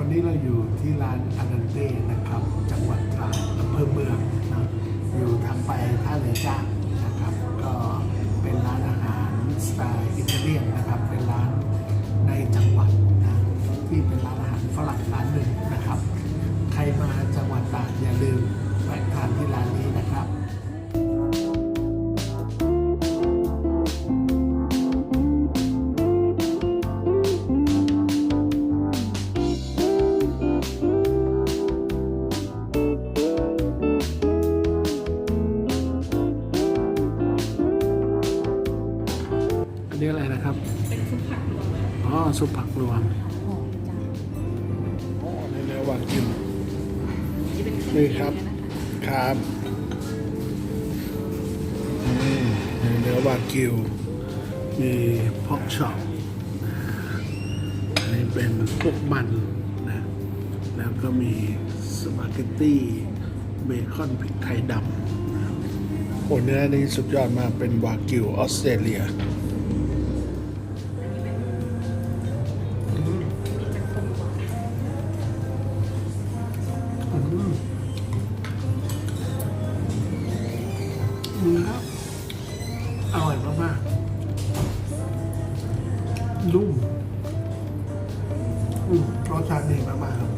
วันนี้เราอยู่ที่ร้านอาดันเต้นะครับจังหวัดตราดอำเภอเมืองนะอยู่ทางไปท่าเรือจ้างนะครับก็เป็นร้านอาหารสไตล์อิตาเลียนนะครับเป็นร้านในจังหวัดนะที่เป็นร้านอาหารฝรั่งร้านหนึ่งนะครับใครมาจังหวัดตราดอย่าลืมแวะทานที่ร้านนี้นะครับอันนี้อะไรนะครับ เป็นซุปผักรวม อ๋อซุปผักรวม หอมจัง อ๋อในเนื้อวากิว นี่เป็นเครื่อง นี่ครับ เคียงนะคะ ครับในเนื้อวากิวมีพอกช็อปอันนี้เป็นพวกมันนะแล้วก็มีสปาเกตตี้เบคอนพริกไทยดำนะโอ้เนื้อนี้สุดยอดมากเป็นวากิวออสเตรเลียอร่อยมากๆนุ่มรสชาติดีมากๆครับ